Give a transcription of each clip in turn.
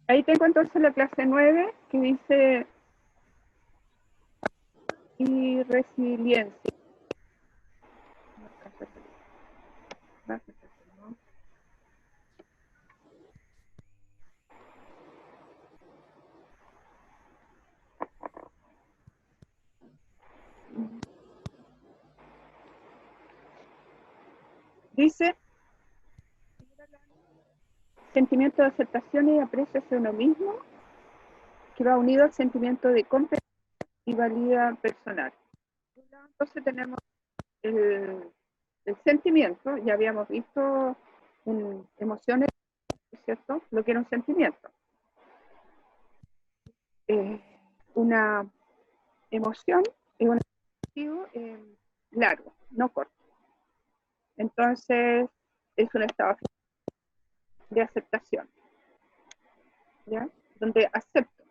Ahí tengo entonces la clase 9 que dice y resiliencia. Dice sentimiento de aceptación y aprecio hacia uno mismo que va unido al sentimiento de competencia y valía personal. Entonces tenemos el, el sentimiento, ya habíamos visto emociones, ¿cierto? Lo que era un sentimiento. Una emoción es un objetivo largo, no corto. Entonces es un estado de aceptación, ¿ya? Donde acepto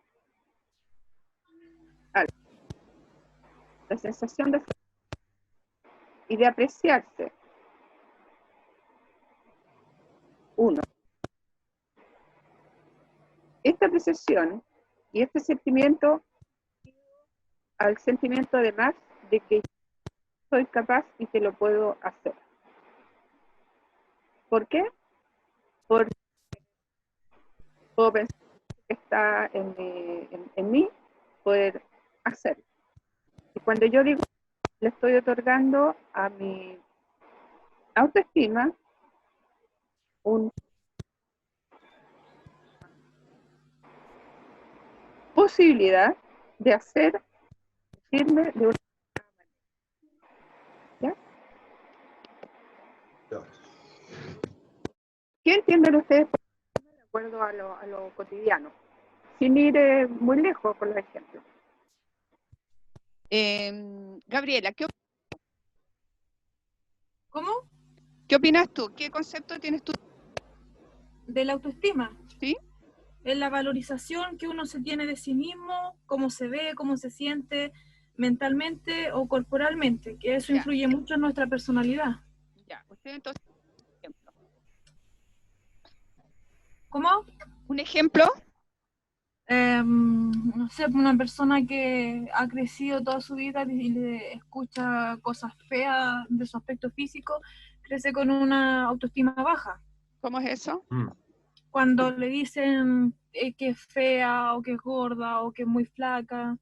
algo. La sensación de y de apreciarse uno. Esta apreciación y este sentimiento al sentimiento además de que soy capaz y que lo puedo hacer. ¿Por qué? Porque puedo pensar que está en mí poder hacerlo. Y cuando yo digo, le estoy otorgando a mi autoestima una posibilidad de hacer firme de una manera. ¿Qué entienden ustedes de acuerdo a lo cotidiano? Sin ir muy lejos con los ejemplos. Gabriela, ¿Cómo? ¿qué opinas tú? ¿Qué concepto tienes tú? De la autoestima. ¿Sí? Es la valorización que uno se tiene de sí mismo, cómo se ve, cómo se siente mentalmente o corporalmente, que eso influye mucho en nuestra personalidad. Ya, usted entonces, ejemplo. ¿Cómo? ¿Un ejemplo? No sé, una persona que ha crecido toda su vida y le escucha cosas feas de su aspecto físico, crece con una autoestima baja. ¿Cómo es eso? Cuando le dicen que es fea o que es gorda o que es muy flaca,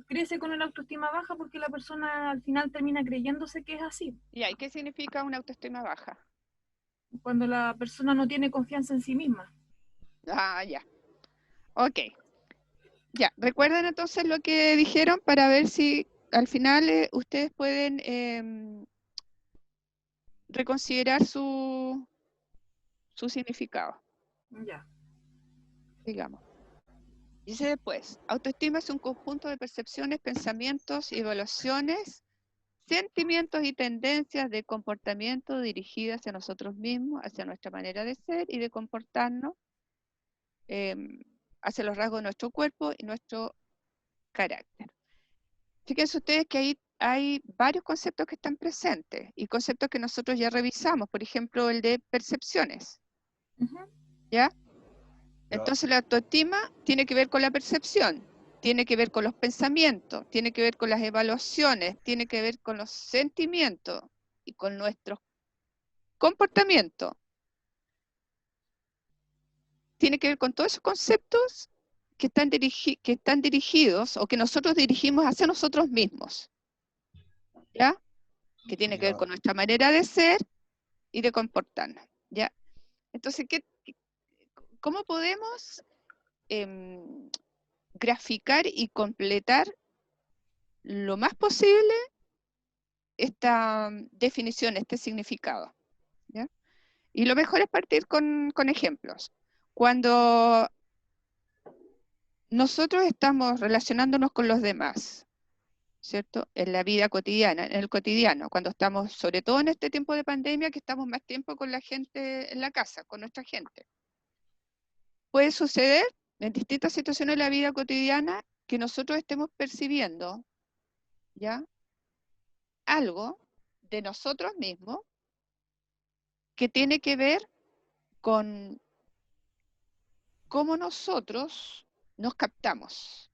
crece con una autoestima baja porque la persona al final termina creyéndose que es así. ¿Y qué significa una autoestima baja? Cuando la persona no tiene confianza en sí misma. Ah, ya. Ok. Ya, recuerden entonces lo que dijeron para ver si al final ustedes pueden reconsiderar su significado. Ya. Digamos. Dice después, autoestima es un conjunto de percepciones, pensamientos y evaluaciones, sentimientos y tendencias de comportamiento dirigidas hacia nosotros mismos, hacia nuestra manera de ser y de comportarnos, hacia los rasgos de nuestro cuerpo y nuestro carácter. Fíjense ustedes que ahí hay varios conceptos que están presentes y conceptos que nosotros ya revisamos, por ejemplo, el de percepciones. ¿Ya? Entonces la autoestima tiene que ver con la percepción, tiene que ver con los pensamientos, tiene que ver con las evaluaciones, tiene que ver con los sentimientos y con nuestros comportamientos. Tiene que ver con todos esos conceptos que están dirigidos o que nosotros dirigimos hacia nosotros mismos. ¿Ya? Que tiene que ver con nuestra manera de ser y de comportarnos. ¿Ya? Entonces, ¿cómo podemos graficar y completar lo más posible esta definición, este significado? ¿Ya? Y lo mejor es partir con ejemplos. Cuando nosotros estamos relacionándonos con los demás, ¿cierto? En la vida cotidiana, en el cotidiano, cuando estamos, sobre todo en este tiempo de pandemia, que estamos más tiempo con la gente en la casa, con nuestra gente. Puede suceder en distintas situaciones de la vida cotidiana que nosotros estemos percibiendo, ¿ya? Algo de nosotros mismos que tiene que ver con cómo nosotros nos captamos.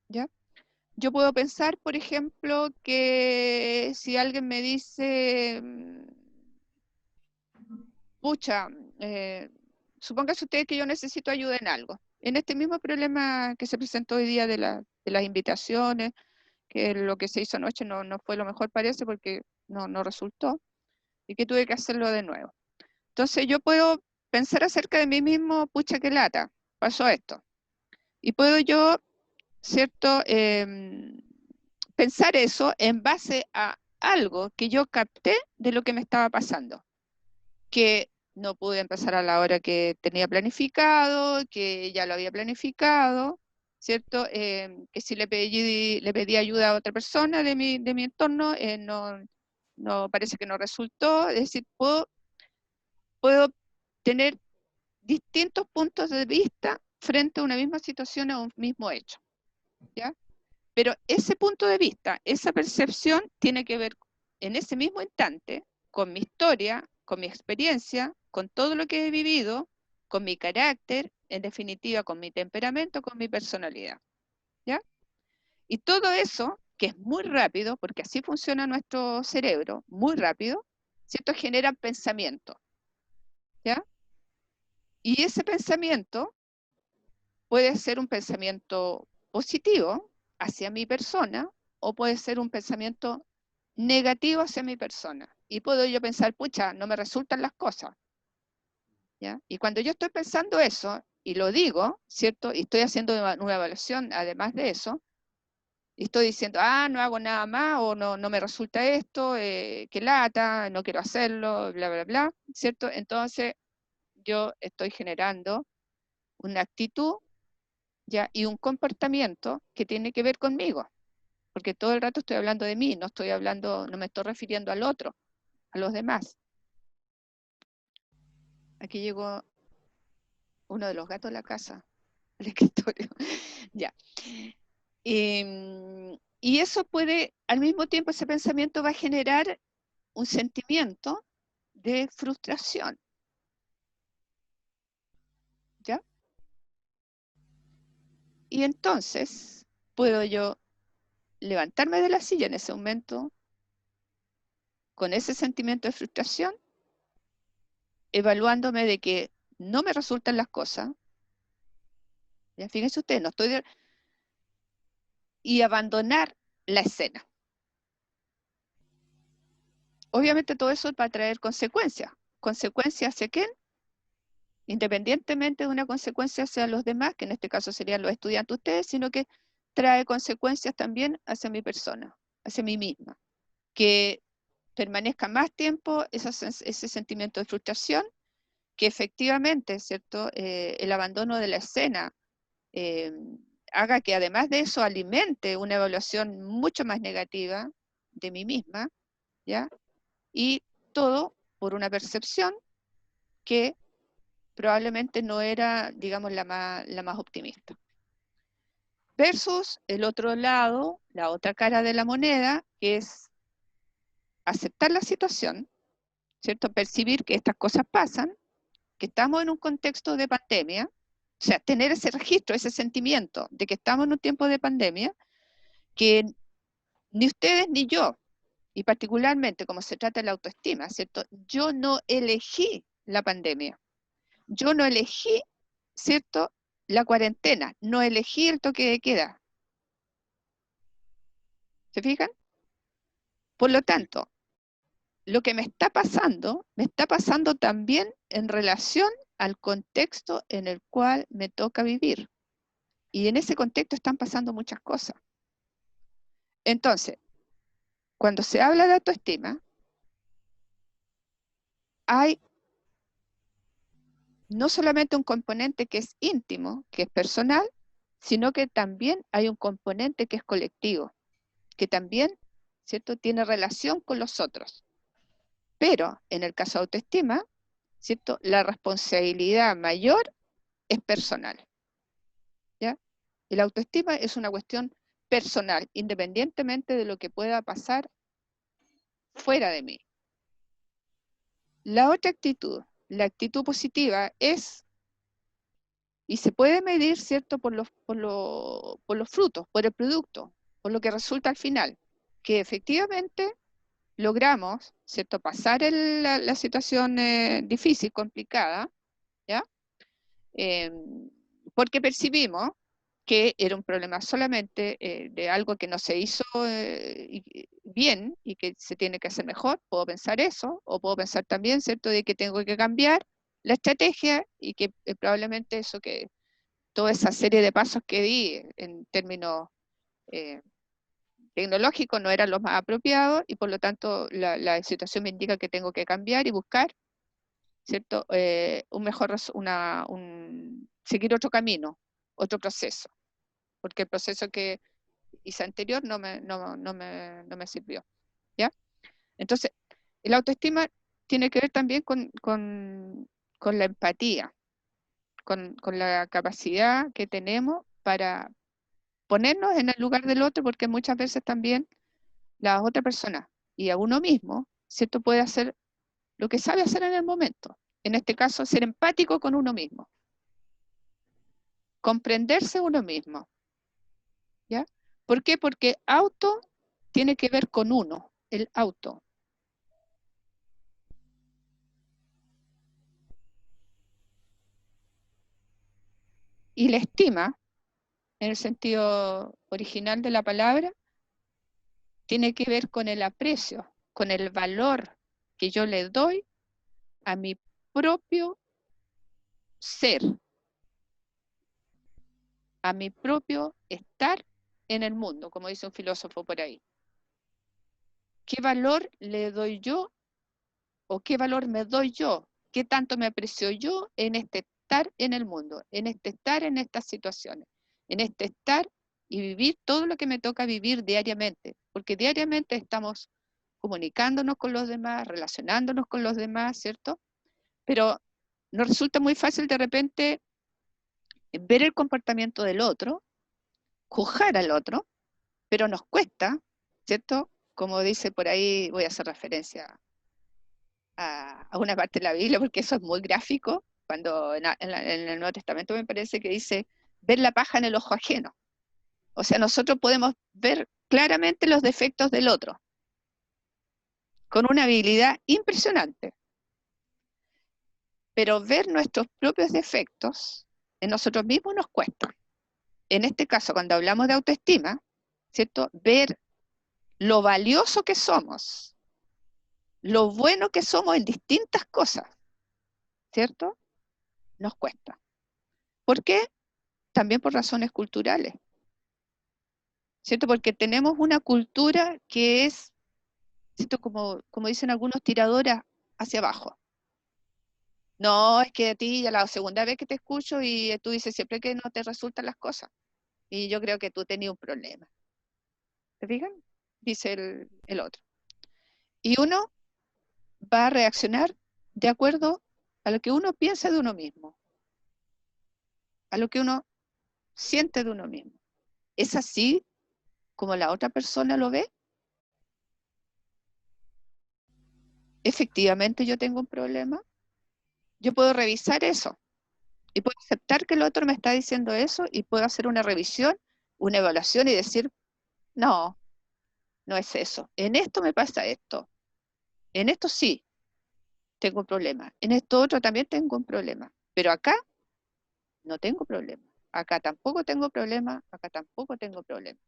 ¿Ya? Yo puedo pensar, por ejemplo, que si alguien me dice, pucha, supóngase usted que yo necesito ayuda en algo. En este mismo problema que se presentó hoy día de las invitaciones, que lo que se hizo anoche no fue lo mejor, parece, porque no resultó, y que tuve que hacerlo de nuevo. Entonces yo puedo pensar acerca de mí mismo, pucha, qué lata, pasó esto. Y puedo yo, ¿cierto?, pensar eso en base a algo que yo capté de lo que me estaba pasando. Que no pude empezar a la hora que tenía planificado, que ya lo había planificado, ¿cierto? Que si le pedí ayuda a otra persona de mi entorno, no parece que no resultó. Es decir, puedo tener distintos puntos de vista frente a una misma situación, a un mismo hecho, ¿ya? Pero ese punto de vista, esa percepción tiene que ver en ese mismo instante con mi historia, con mi experiencia, con todo lo que he vivido, con mi carácter, en definitiva con mi temperamento, con mi personalidad, ¿ya? Y todo eso, que es muy rápido, porque así funciona nuestro cerebro, muy rápido, ¿cierto? Genera pensamiento, ¿ya? Y ese pensamiento puede ser un pensamiento positivo hacia mi persona o puede ser un pensamiento negativo hacia mi persona. Y puedo yo pensar, pucha, no me resultan las cosas, ¿ya? Y cuando yo estoy pensando eso, y lo digo, ¿cierto? Y estoy haciendo una evaluación además de eso, y estoy diciendo, no hago nada más, o no me resulta esto, qué lata, no quiero hacerlo, bla, bla, bla, ¿cierto? Entonces yo estoy generando una actitud, ¿ya? Y un comportamiento que tiene que ver conmigo, porque todo el rato estoy hablando de mí, no me estoy refiriendo al otro, a los demás. Aquí llegó uno de los gatos de la casa, al escritorio. Ya. Y eso puede, al mismo tiempo, ese pensamiento va a generar un sentimiento de frustración. ¿Ya? Y entonces puedo yo levantarme de la silla en ese momento con ese sentimiento de frustración, evaluándome de que no me resultan las cosas. Ya, fíjense ustedes, y abandonar la escena. Obviamente todo eso va a traer consecuencias. ¿Consecuencias hacia quién? Independientemente de una consecuencia hacia los demás, que en este caso serían los estudiantes ustedes, sino que trae consecuencias también hacia mi persona, hacia mí misma. Que permanezca más tiempo ese sentimiento de frustración, que efectivamente, ¿cierto? El abandono de la escena haga que además de eso alimente una evaluación mucho más negativa de mí misma, ¿ya? Y todo por una percepción que probablemente no era, digamos, la más optimista. Versus el otro lado, la otra cara de la moneda, que es aceptar la situación, ¿cierto? Percibir que estas cosas pasan, que estamos en un contexto de pandemia, o sea, tener ese registro, ese sentimiento de que estamos en un tiempo de pandemia, que ni ustedes ni yo, y particularmente como se trata de la autoestima, ¿cierto? Yo no elegí la pandemia. Yo no elegí, ¿cierto?, la cuarentena, no elegí el toque de queda. ¿Se fijan? Por lo tanto, lo que me está pasando también en relación al contexto en el cual me toca vivir. Y en ese contexto están pasando muchas cosas. Entonces, cuando se habla de autoestima, hay no solamente un componente que es íntimo, que es personal, sino que también hay un componente que es colectivo, que también, ¿cierto?, tiene relación con los otros. Pero en el caso de autoestima, ¿cierto?, la responsabilidad mayor es personal. ¿Ya? Y la autoestima es una cuestión personal, independientemente de lo que pueda pasar fuera de mí. La otra actitud, la actitud positiva, es Y se puede medir, ¿cierto?, por los frutos, por el producto, por lo que resulta al final, que efectivamente logramos, ¿cierto?, pasar la situación difícil, complicada, ¿ya? Porque percibimos que era un problema solamente de algo que no se hizo bien y que se tiene que hacer mejor. Puedo pensar eso, o puedo pensar también, ¿cierto?, de que tengo que cambiar la estrategia y que probablemente eso que toda esa serie de pasos que di en términos tecnológicos no eran los más apropiados y por lo tanto la situación me indica que tengo que cambiar y buscar, ¿cierto?, seguir otro camino, otro proceso, porque el proceso que hice anterior no me sirvió, ¿ya? Entonces, el autoestima tiene que ver también con la empatía, con la capacidad que tenemos para ponernos en el lugar del otro, porque muchas veces también la otra persona y a uno mismo, ¿cierto?, puede hacer lo que sabe hacer en el momento. En este caso, ser empático con uno mismo. Comprenderse uno mismo. ¿Ya? ¿Por qué? Porque auto tiene que ver con uno, el auto. Y la estima, en el sentido original de la palabra, tiene que ver con el aprecio, con el valor que yo le doy a mi propio ser, a mi propio estar en el mundo, como dice un filósofo por ahí. ¿Qué valor le doy yo o qué valor me doy yo? ¿Qué tanto me aprecio yo en este estar en el mundo, en este estar en estas situaciones, en este estar y vivir todo lo que me toca vivir diariamente? Porque diariamente estamos comunicándonos con los demás, relacionándonos con los demás, ¿cierto? Pero nos resulta muy fácil de repente ver el comportamiento del otro, juzgar al otro, pero nos cuesta, ¿cierto? Como dice por ahí, voy a hacer referencia a una parte de la Biblia, porque eso es muy gráfico, cuando en el Nuevo Testamento me parece que dice, ver la paja en el ojo ajeno. O sea, nosotros podemos ver claramente los defectos del otro, con una habilidad impresionante. Pero ver nuestros propios defectos en nosotros mismos nos cuesta. En este caso, cuando hablamos de autoestima, ¿cierto?, ver lo valioso que somos, lo bueno que somos en distintas cosas, ¿cierto?, nos cuesta. ¿Por qué? También por razones culturales, ¿cierto? Porque tenemos una cultura que es, ¿cierto?, como dicen algunos, tiradora hacia abajo. No, es que a ti ya la segunda vez que te escucho y tú dices siempre que no te resultan las cosas. Y yo creo que tú tenías un problema. ¿Te fijan? Dice el otro. Y uno va a reaccionar de acuerdo a lo que uno piensa de uno mismo, a lo que uno siente de uno mismo. ¿Es así como la otra persona lo ve? ¿Efectivamente yo tengo un problema? Yo puedo revisar eso y puedo aceptar que el otro me está diciendo eso y puedo hacer una revisión, una evaluación y decir, no, no es eso. En esto me pasa esto. En esto sí tengo un problema. En esto otro también tengo un problema. Pero acá no tengo problema. Acá tampoco tengo problema. Acá tampoco tengo problema.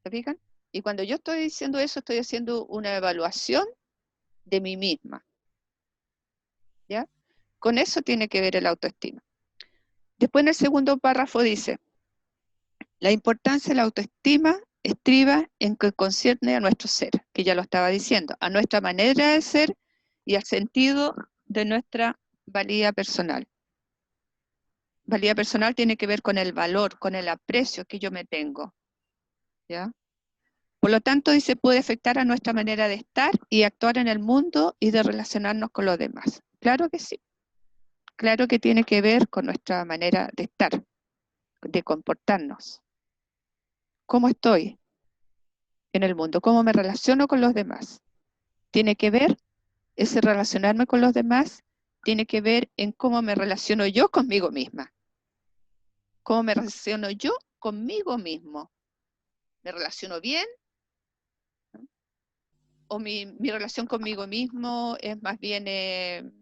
¿Se fijan? Y cuando yo estoy diciendo eso, estoy haciendo una evaluación de mí misma. ¿Ya? Con eso tiene que ver el autoestima. Después en el segundo párrafo dice, la importancia de la autoestima estriba en que concierne a nuestro ser, que ya lo estaba diciendo, a nuestra manera de ser y al sentido de nuestra valía personal. Valía personal tiene que ver con el valor, con el aprecio que yo me tengo. ¿Ya? Por lo tanto, dice, puede afectar a nuestra manera de estar y actuar en el mundo y de relacionarnos con los demás. Claro que sí. Claro que tiene que ver con nuestra manera de estar, de comportarnos. ¿Cómo estoy en el mundo? ¿Cómo me relaciono con los demás? Tiene que ver, ese relacionarme con los demás, tiene que ver en cómo me relaciono yo conmigo misma. ¿Cómo me relaciono yo conmigo mismo? ¿Me relaciono bien? ¿O mi relación conmigo mismo es más bien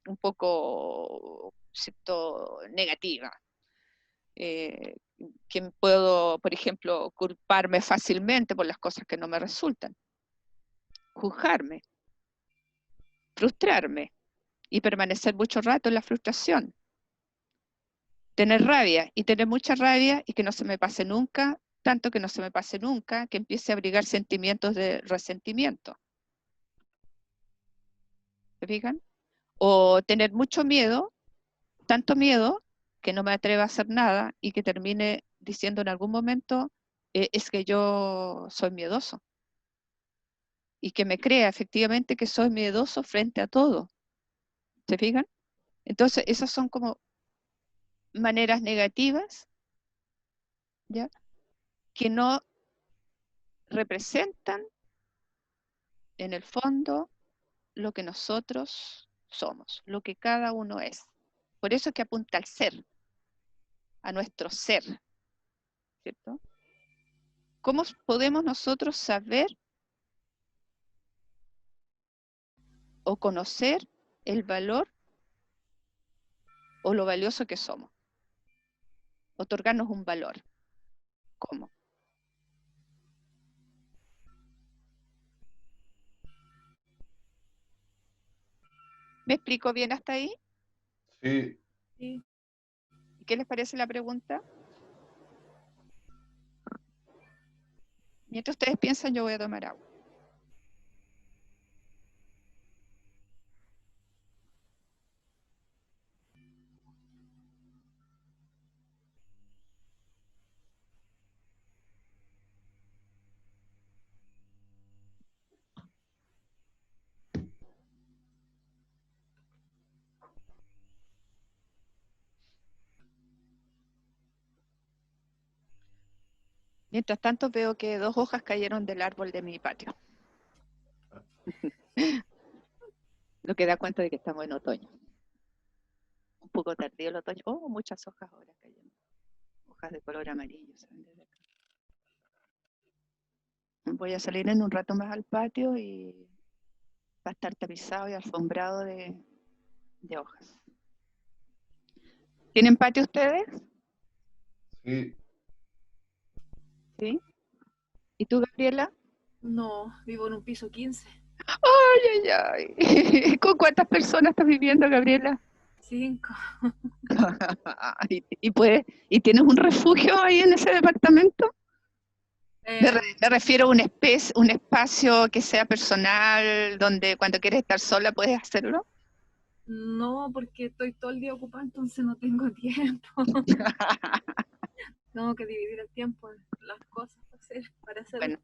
un poco, ¿cierto?, negativa? Que puedo, por ejemplo, culparme fácilmente por las cosas que no me resultan, juzgarme, frustrarme y permanecer mucho rato en la frustración, tener rabia y tener mucha rabia y que no se me pase nunca, tanto que no se me pase nunca, que empiece a abrigar sentimientos de resentimiento. ¿Se fijan? O tener mucho miedo, tanto miedo, que no me atreva a hacer nada y que termine diciendo en algún momento, es que yo soy miedoso. Y que me crea efectivamente que soy miedoso frente a todo. ¿Se fijan? Entonces, esas son como maneras negativas, ¿ya?, que no representan en el fondo lo que nosotros somos, lo que cada uno es. Por eso es que apunta al ser, a nuestro ser, ¿cierto? ¿Cómo podemos nosotros saber o conocer el valor o lo valioso que somos? Otorgarnos un valor. ¿Cómo? ¿Me explico bien hasta ahí? Sí. Sí. ¿Qué les parece la pregunta? Mientras ustedes piensan, yo voy a tomar agua. Mientras tanto, veo que 2 hojas cayeron del árbol de mi patio. Lo que da cuenta de que estamos en otoño. Un poco tardío el otoño. Oh, muchas hojas ahora cayendo. Hojas de color amarillo. ¿Saben? Desde acá. Voy a salir en un rato más al patio y va a estar tapizado y alfombrado de hojas. ¿Tienen patio ustedes? Sí. ¿Sí? ¿Y tú, Gabriela? No, vivo en un piso 15. Ay, ay, ay. ¿Con cuántas personas estás viviendo, Gabriela? 5. ¿Y tienes un refugio ahí en ese departamento? Me refiero a un espacio que sea personal, donde cuando quieres estar sola puedes hacerlo. No, porque estoy todo el día ocupada, entonces no tengo tiempo. Tengo que dividir el tiempo en las cosas para hacerlo. Bueno,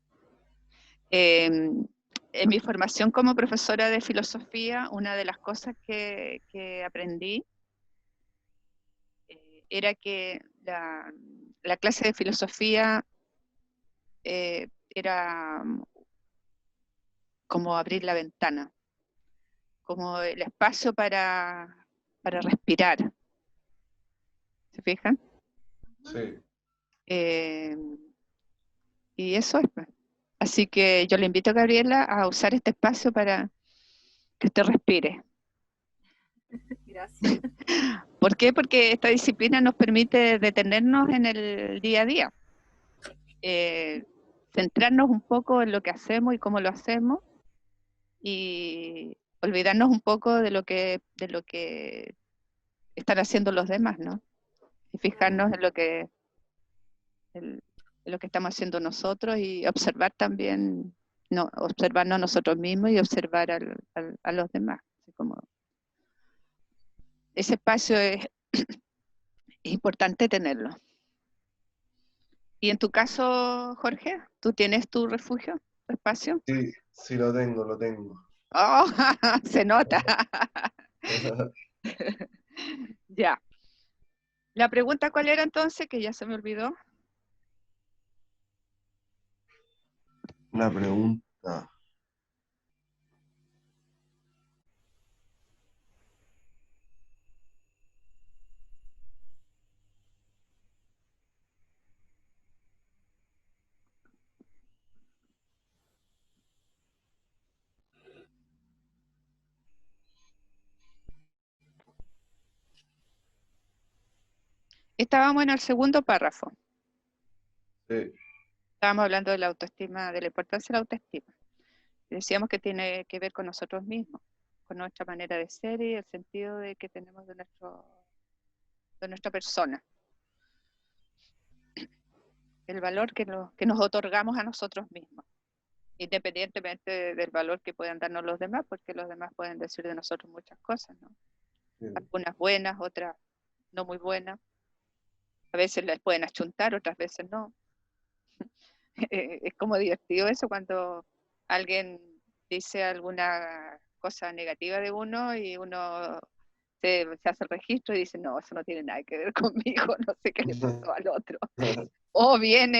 en mi formación como profesora de filosofía, una de las cosas que aprendí era que la clase de filosofía era como abrir la ventana, como el espacio para respirar. ¿Se fijan? Sí. Y eso es, pues. Así que yo le invito a Gabriela a usar este espacio para que usted respire. Gracias. ¿Por qué? Porque esta disciplina nos permite detenernos en el día a día, centrarnos un poco en lo que hacemos y cómo lo hacemos, y olvidarnos un poco de lo que están haciendo los demás, ¿no? Y fijarnos en lo que estamos haciendo nosotros y observar también, no, observarnos a nosotros mismos y observar a los demás. Así como ese espacio es importante tenerlo. Y en tu caso, Jorge, ¿tú tienes tu refugio, tu espacio? Sí, sí, lo tengo, lo tengo. ¡Oh! Se nota. Ya. La pregunta, ¿cuál era entonces? Que ya se me olvidó. Una pregunta. Estábamos en el segundo párrafo. Sí. Estábamos hablando de la autoestima, de la importancia de la autoestima. Decíamos que tiene que ver con nosotros mismos, con nuestra manera de ser y el sentido de que tenemos de nuestra persona. El valor que nos otorgamos a nosotros mismos, independientemente del valor que puedan darnos los demás, porque los demás pueden decir de nosotros muchas cosas, ¿no? Sí. Algunas buenas, otras no muy buenas. A veces les pueden achuntar, otras veces no. Es como divertido eso cuando alguien dice alguna cosa negativa de uno y uno se hace el registro y dice, no, eso no tiene nada que ver conmigo, no sé qué le pasó al otro. O bien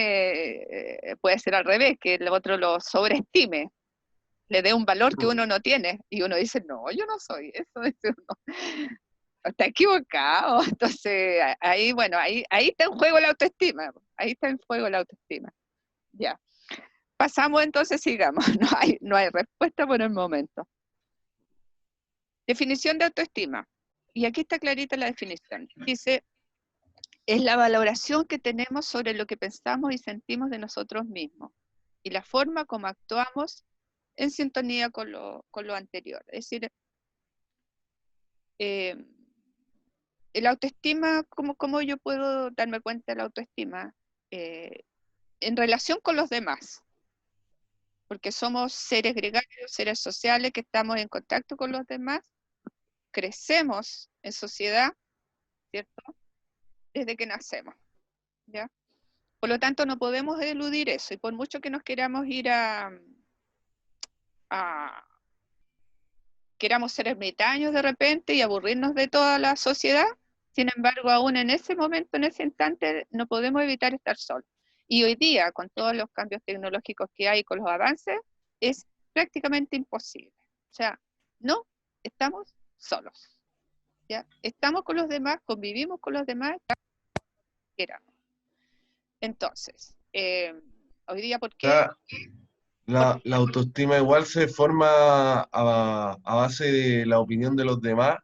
puede ser al revés, que el otro lo sobreestime, le dé un valor que uno no tiene y uno dice, no, yo no soy eso, dice uno. Está equivocado. Entonces, ahí, bueno, ahí está en juego la autoestima. Ahí está en juego la autoestima. Ya. Pasamos entonces, sigamos. No hay respuesta por el momento. Definición de autoestima. Y aquí está clarita la definición. Dice, es la valoración que tenemos sobre lo que pensamos y sentimos de nosotros mismos y la forma como actuamos en sintonía con lo anterior. Es decir, el autoestima, ¿cómo yo puedo darme cuenta de la autoestima? En relación con los demás, porque somos seres gregarios, seres sociales que estamos en contacto con los demás, crecemos en sociedad, ¿cierto? Desde que nacemos, ¿ya? Por lo tanto, no podemos eludir eso, y por mucho que nos queramos ir queramos ser ermitaños de repente y aburrirnos de toda la sociedad, sin embargo, aún en ese momento, en ese instante, no podemos evitar estar solos. Y hoy día, con todos los cambios tecnológicos que hay, con los avances, es prácticamente imposible. O sea, no estamos solos, ¿ya? Estamos con los demás, convivimos con los demás, queramos. Entonces, hoy día, ¿por qué? La autoestima igual se forma a base de la opinión de los demás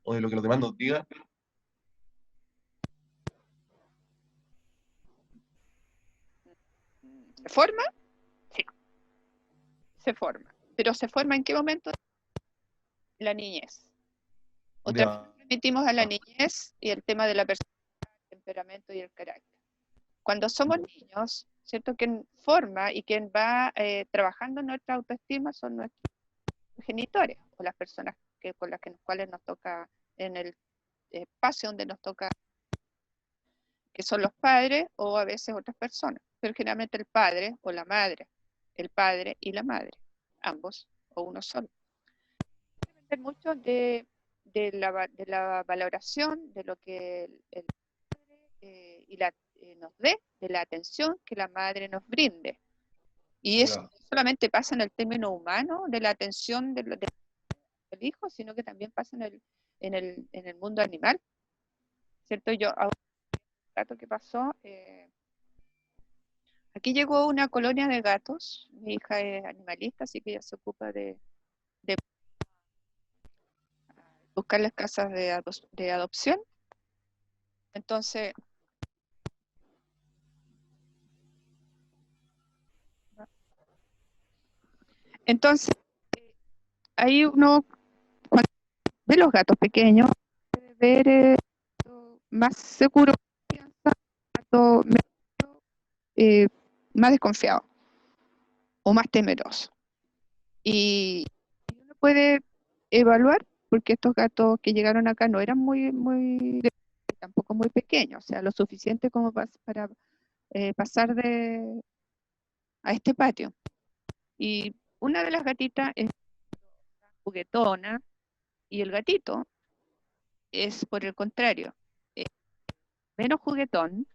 o de lo que los demás nos digan. ¿Se forma? Sí, se forma. ¿Pero se forma en qué momento? La niñez. Otra vez Ya. remitimos a la niñez y el tema de la personalidad, el temperamento y el carácter. Cuando somos niños, ¿cierto? Quien forma y quien va trabajando nuestra autoestima son nuestros genitores o las personas con las cuales nos toca en el espacio donde nos toca, que son los padres o a veces otras personas, pero generalmente el padre o la madre, el padre y la madre, ambos o uno solo. Depende mucho de la valoración de lo que el padre nos dé, de la atención que la madre nos brinde. Y eso no solamente pasa en el término humano de la atención del hijo, sino que también pasa en el mundo animal. ¿Cierto? Yo, ahora, un gato que pasó, aquí llegó una colonia de gatos, mi hija es animalista, así que ella se ocupa de buscar las casas de adopción. Entonces, ahí uno, cuando ve los gatos pequeños, puede ver más seguro, gato más desconfiado o más temeroso. Y uno puede evaluar, porque estos gatos que llegaron acá no eran tampoco muy pequeños, o sea, lo suficiente como para pasar a este patio. Y una de las gatitas es juguetona y el gatito es por el contrario, menos juguetón,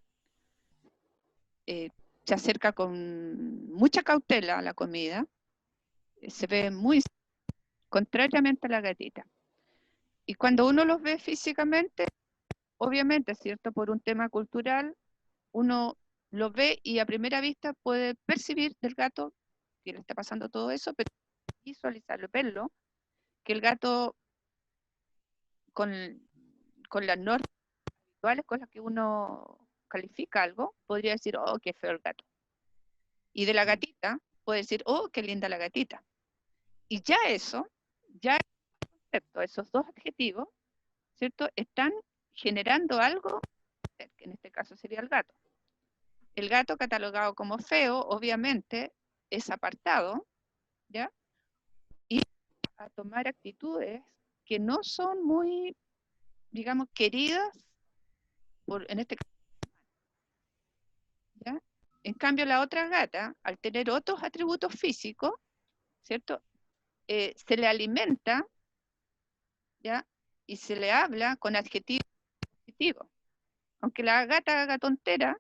se acerca con mucha cautela a la comida, se ve muy contrariamente a la gatita. Y cuando uno los ve físicamente, obviamente, ¿cierto? Por un tema cultural, uno lo ve y a primera vista puede percibir del gato que le está pasando todo eso, pero visualizarlo, verlo, que el gato con las normas conceptuales con las que uno califica algo, podría decir, oh, qué feo el gato. Y de la gatita, puede decir, oh, qué linda la gatita. Y ya eso, ya el concepto, esos dos adjetivos, ¿cierto? Están generando algo, que en este caso sería el gato. El gato catalogado como feo, obviamente, es apartado, ¿ya? Y a tomar actitudes que no son muy, digamos, queridas, en este caso, ¿ya? En cambio, la otra gata, al tener otros atributos físicos, ¿cierto? Se le alimenta, ¿ya? Y se le habla con adjetivos positivos. Aunque la gata haga tontera,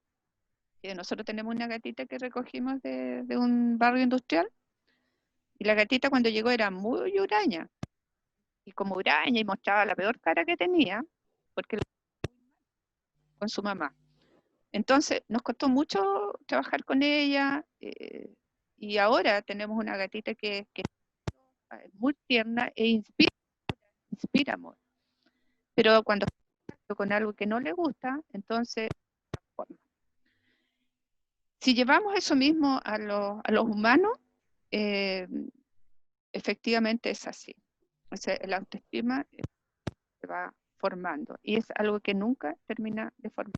que nosotros tenemos una gatita que recogimos de un barrio industrial, y la gatita cuando llegó era muy huraña, y como huraña, y mostraba la peor cara que tenía, porque con su mamá. Entonces, nos costó mucho trabajar con ella, y ahora tenemos una gatita que es muy tierna e inspira amor. Pero cuando está con algo que no le gusta, entonces transforma. Si llevamos eso mismo a los humanos, efectivamente es así. O sea, la autoestima se va formando y es algo que nunca termina de formar.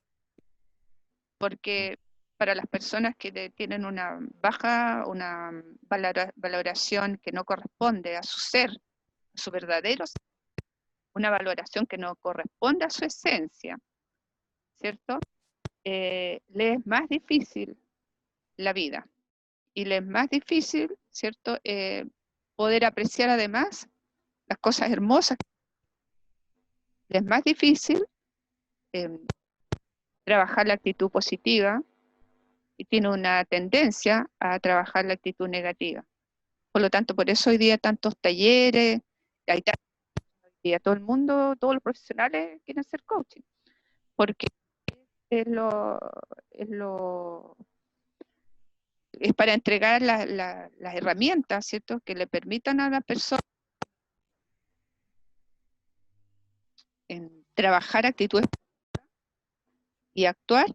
Porque para las personas que tienen una baja, una valoración que no corresponde a su ser, a su verdadero ser, una valoración que no corresponde a su esencia, ¿cierto? Le es más difícil la vida y le es más difícil, ¿cierto? Poder apreciar además las cosas hermosas. Le es más difícil trabajar la actitud positiva y tiene una tendencia a trabajar la actitud negativa. Por lo tanto, por eso hoy día tantos talleres, hay hoy día todo el mundo, todos los profesionales quieren ser coaching, porque es lo, es lo es para entregar las herramientas, ¿cierto?, que le permitan a la persona trabajar actitudes y actuar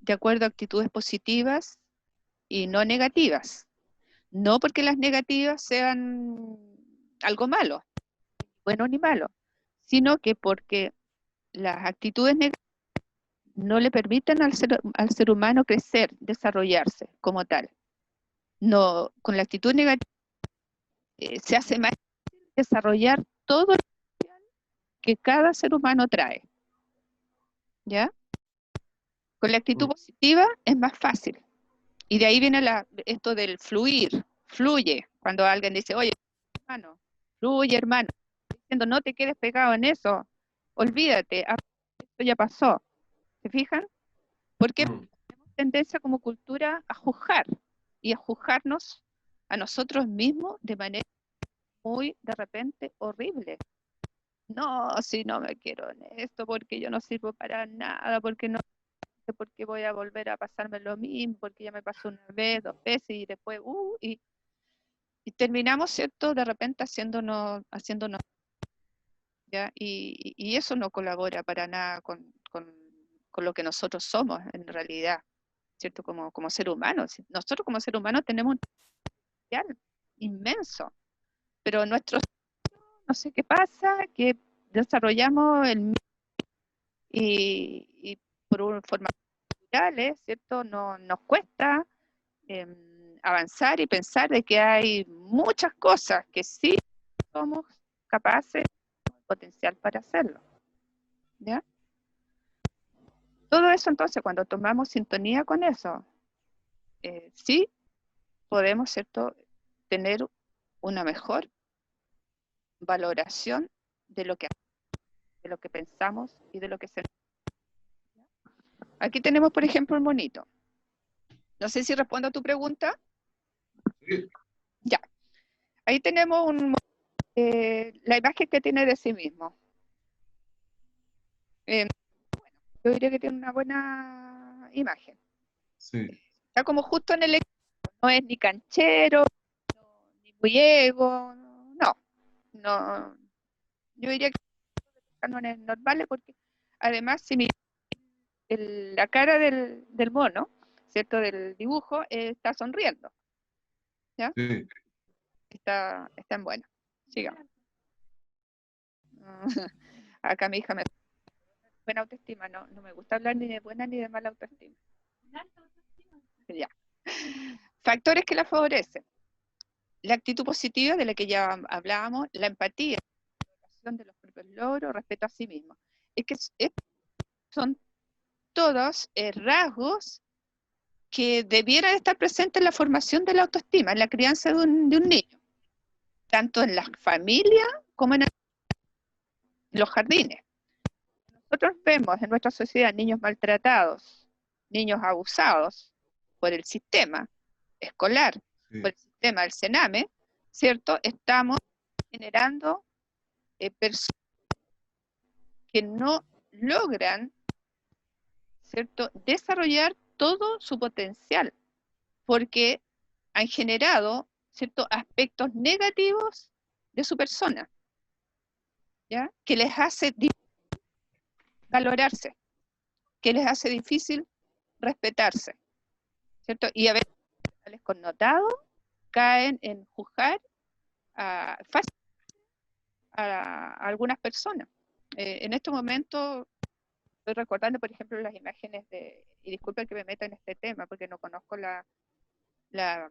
de acuerdo a actitudes positivas y no negativas. No porque las negativas sean algo malo, bueno ni malo, sino que porque las actitudes negativas no le permiten al ser humano crecer, desarrollarse como tal. No, con la actitud negativa se hace más difícil desarrollar todo lo que cada ser humano trae. ¿Ya? Con la actitud positiva es más fácil. Y de ahí viene esto del fluir, fluye. Cuando alguien dice, oye, hermano, fluye, hermano. Diciendo, no te quedes pegado en eso. Olvídate, esto ya pasó. ¿Se fijan? Porque tenemos tendencia como cultura a juzgar y a juzgarnos a nosotros mismos de manera muy, de repente, horrible. No, si no me quiero en esto, porque yo no sirvo para nada, porque no sé por qué voy a volver a pasarme lo mismo, porque ya me pasó una vez, dos veces, y después, y terminamos, ¿cierto?, de repente haciéndonos, ¿ya? Y eso no colabora para nada con lo que nosotros somos en realidad, ¿cierto?, como ser humanos. Nosotros como ser humanos tenemos un potencial inmenso, pero nuestro, no sé qué pasa, que desarrollamos y por formas naturales, ¿cierto?, nos cuesta avanzar y pensar de que hay muchas cosas que sí somos capaces, potencial para hacerlo. ¿Ya? Todo eso entonces, cuando tomamos sintonía con eso, sí podemos, ¿cierto?, tener una mejor valoración de lo que pensamos y de lo que sentimos. Aquí tenemos, por ejemplo, el monito. No sé si respondo a tu pregunta. Sí. Ya. Ahí tenemos la imagen que tiene de sí mismo. Bueno, yo diría que tiene una buena imagen. Sí. Está como justo en el equilibrio. No es ni canchero, ni muy ego, no. Yo diría que son cánones normales porque además si la cara del mono, ¿cierto? Del dibujo, está sonriendo. ¿Ya? Sí. Está en buena. Sigamos. Acá mi hija me... Buena autoestima, no me gusta hablar ni de buena ni de mala autoestima. Ya. Factores que la favorecen. La actitud positiva, de la que ya hablábamos, la empatía, la valoración de los propios logros, respeto a sí mismo. Es que son todos rasgos que debieran estar presentes en la formación de la autoestima, en la crianza de un niño, tanto en las familias como en los jardines. Nosotros vemos en nuestra sociedad niños maltratados, niños abusados por el sistema escolar, Sí. por el sistema del CENAME, ¿cierto? Estamos generando personas que no logran, ¿cierto?, desarrollar todo su potencial, porque han generado ciertos aspectos negativos de su persona, ¿ya? Que les hace difícil valorarse, que les hace difícil respetarse, ¿cierto? Y a veces les connotado caen en juzgar fácil a algunas personas. En estos momentos estoy recordando, por ejemplo, las imágenes y disculpen que me meta en este tema, porque no conozco la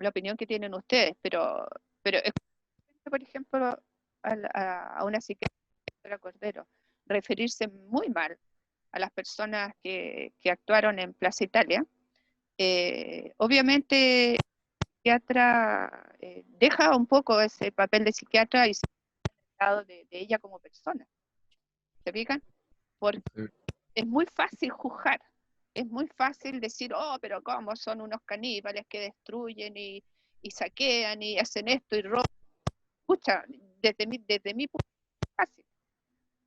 opinión que tienen ustedes, pero por ejemplo, a una psiquiatra Cordero, referirse muy mal a las personas que actuaron en Plaza Italia. Obviamente, el psiquiatra deja un poco ese papel de psiquiatra y se ha lado de ella como persona. ¿Se fijan? Porque es muy fácil juzgar, es muy fácil decir, oh, pero cómo son unos caníbales que destruyen y saquean y hacen esto y roban. Escucha, desde mi punto de vista es fácil,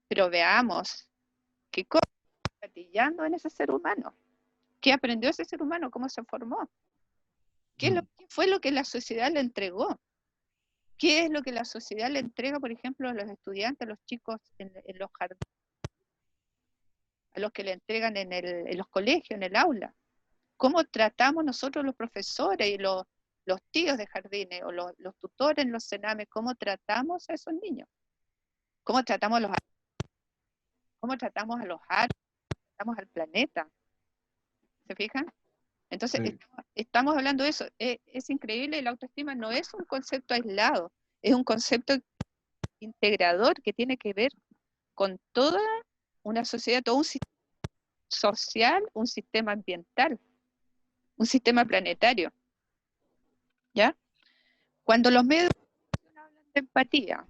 pero veamos qué cosa está gatillando en ese ser humano, qué aprendió ese ser humano, cómo se formó, qué fue lo que la sociedad le entregó, qué es lo que la sociedad le entrega, por ejemplo, a los estudiantes, a los chicos en los jardines, a los que le entregan en los colegios, en el aula. ¿Cómo tratamos nosotros los profesores y los tíos de jardines o los tutores en los cenames? ¿Cómo tratamos a esos niños? ¿Cómo tratamos a los árboles? Tratamos al planeta? ¿Se fijan? Entonces, Sí. estamos hablando de eso. Es increíble, la autoestima no es un concepto aislado, es un concepto integrador que tiene que ver con toda una sociedad, todo un sistema social, un sistema ambiental, un sistema planetario. ¿Ya? Cuando los medios hablan de empatía,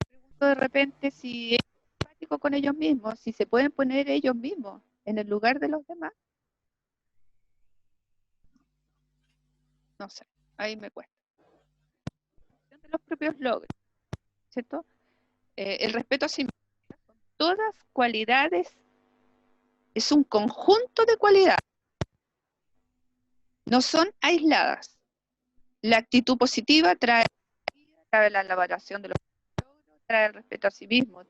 pregunto de repente si es empático con ellos mismos, si se pueden poner ellos mismos en el lugar de los demás. No sé, ahí me cuesta. De los propios logros, ¿cierto? El respeto a sí mismo. Todas cualidades, es un conjunto de cualidades. No son aisladas. La actitud positiva trae la elaboración de los logros, trae el respeto a sí mismo,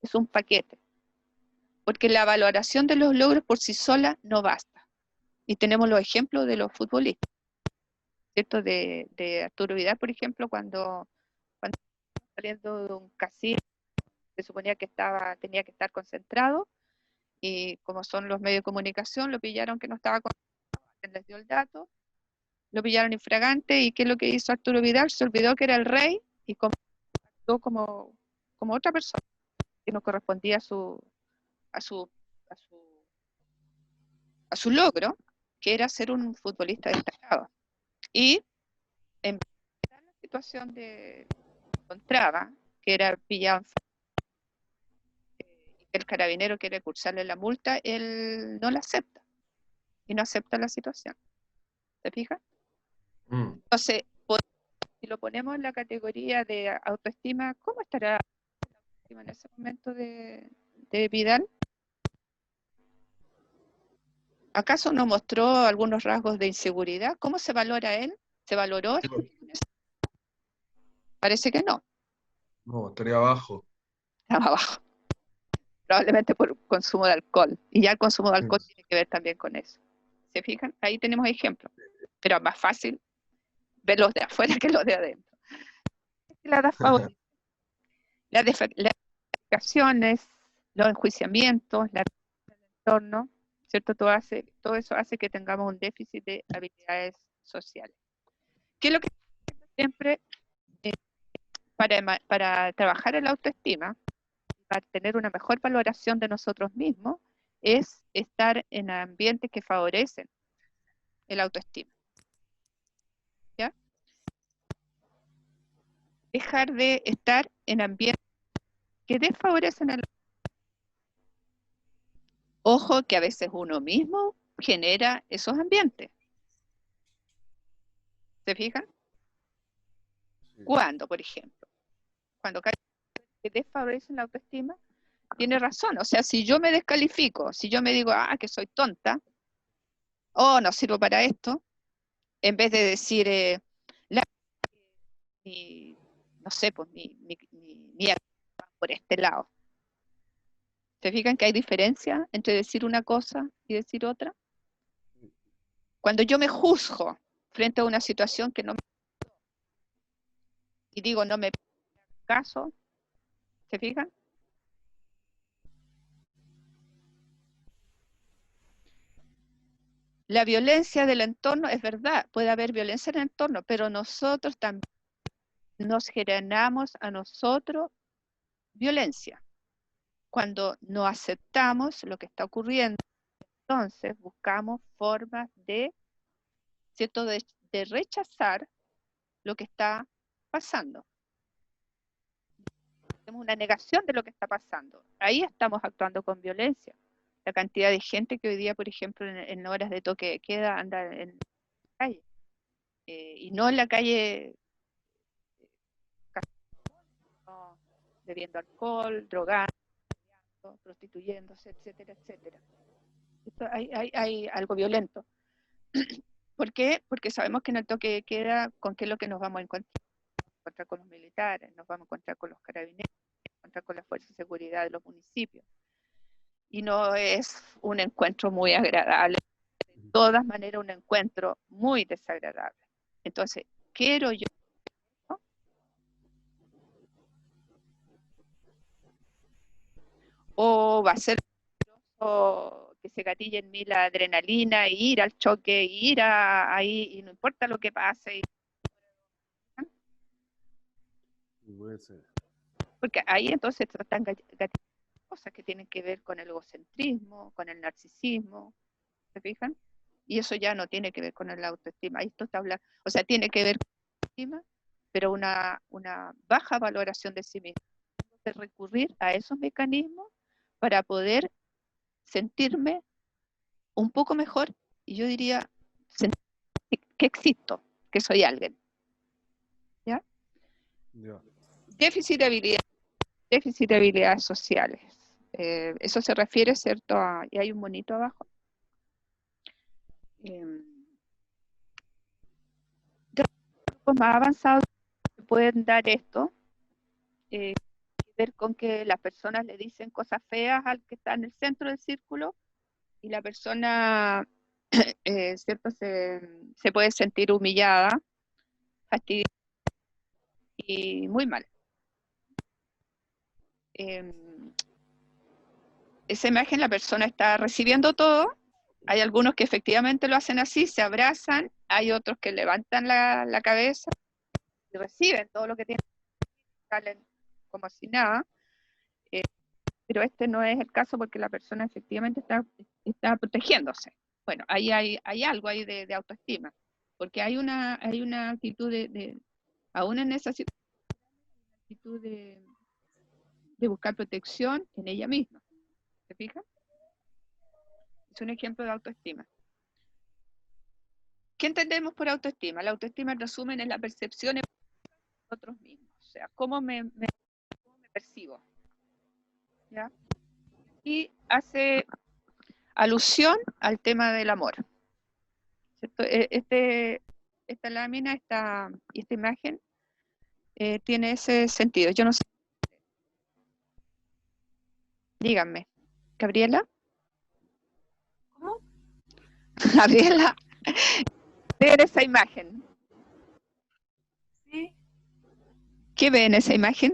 es un paquete. Porque la valoración de los logros por sí sola no basta. Y tenemos los ejemplos de los futbolistas, ¿cierto? De Arturo Vidal, por ejemplo, cuando saliendo de un casino, se suponía que tenía que estar concentrado, y como son los medios de comunicación, lo pillaron que no estaba concentrado, les dio el dato, lo pillaron infragante, y ¿qué es lo que hizo Arturo Vidal? Se olvidó que era el rey, y actuó como otra persona, que no correspondía a su logro, que era ser un futbolista destacado. Y en la situación de encontraba, que era pillado el carabinero quiere cursarle la multa, él no la acepta, y no acepta la situación. ¿Se fija? Entonces, si lo ponemos en la categoría de autoestima, ¿cómo estará la autoestima en ese momento de Vidal? ¿Acaso no mostró algunos rasgos de inseguridad? ¿Cómo se valora él? ¿Se valoró? Parece que no. No, estaría abajo. Estaba abajo. probablemente por consumo de alcohol. Y ya el consumo de alcohol tiene que ver también con eso. ¿Se fijan? Ahí tenemos ejemplos. Pero es más fácil ver los de afuera que los de adentro. Las descalificaciones, los enjuiciamientos, la entorno, ¿cierto? Todo eso hace que tengamos un déficit de habilidades sociales. ¿Qué es lo que siempre para trabajar en la autoestima, para tener una mejor valoración de nosotros mismos, es estar en ambientes que favorecen el autoestima? ¿Ya? Dejar de estar en ambientes que desfavorecen el... Ojo que a veces uno mismo genera esos ambientes. ¿Se fijan? ¿Cuándo, por ejemplo? Cuando que desfavorecen la autoestima, tiene razón. O sea, si yo me descalifico, si yo me digo, que soy tonta, no sirvo para esto, en vez de decir, no sé, pues mi por este lado. ¿Se fijan que hay diferencia entre decir una cosa y decir otra? Cuando yo me juzgo frente a una situación que no me... y digo, no me caso, ¿se fijan? La violencia del entorno, es verdad, puede haber violencia en el entorno, pero nosotros también nos generamos a nosotros violencia. Cuando no aceptamos lo que está ocurriendo, entonces buscamos formas de, ¿cierto?, de rechazar lo que está pasando. Tenemos una negación de lo que está pasando. Ahí estamos actuando con violencia. La cantidad de gente que hoy día, por ejemplo, en horas de toque de queda anda en la calle. Y no en la calle bebiendo alcohol, drogando, prostituyéndose, etcétera, etcétera. Esto hay algo violento. ¿Por qué? Porque sabemos que en el toque de queda, ¿con qué es lo que nos vamos a encontrar? Nos vamos a encontrar con los militares, nos vamos a encontrar con los carabineros, nos vamos a encontrar con las fuerzas de seguridad de los municipios. Y no es un encuentro muy agradable, de todas maneras un encuentro muy desagradable. Entonces, quiero yo, ¿no?, o va a ser que se gatille en mí la adrenalina, e ir al choque, ir ahí, y no importa lo que pase. Porque ahí entonces tratan cosas que tienen que ver con el egocentrismo, con el narcisismo, ¿se fijan? Y eso ya no tiene que ver con el autoestima. Esto está hablando, o sea, tiene que ver con la autoestima, pero una baja valoración de sí mismo. De recurrir a esos mecanismos para poder sentirme un poco mejor, y yo diría que existo, que soy alguien. ¿Ya? Ya. Déficit de habilidades sociales. Eso se refiere, ¿cierto? Y hay un monito abajo. De grupos más avanzados que pueden dar esto, ver con que las personas le dicen cosas feas al que está en el centro del círculo, y la persona ¿cierto?, se puede sentir humillada, fastidiada y muy mal. Esa imagen, la persona está recibiendo todo. Hay algunos que efectivamente lo hacen así, se abrazan, hay otros que levantan la cabeza y reciben todo lo que tienen, salen como si nada. Pero este no es el caso, porque la persona efectivamente está protegiéndose. Bueno, ahí hay algo ahí de autoestima, porque hay una actitud aún en esa situación, una actitud de buscar protección en ella misma. ¿Se fijan? Es un ejemplo de autoestima. ¿Qué entendemos por autoestima? La autoestima, en resumen, es la percepción de nosotros mismos. O sea, cómo me percibo. ¿Ya? Y hace alusión al tema del amor. ¿Cierto? Esta lámina, esta imagen, tiene ese sentido. Yo no sé. Díganme. ¿Gabriela? ¿Cómo? Gabriela, ve en esa imagen. Sí, ¿Qué ve en esa imagen?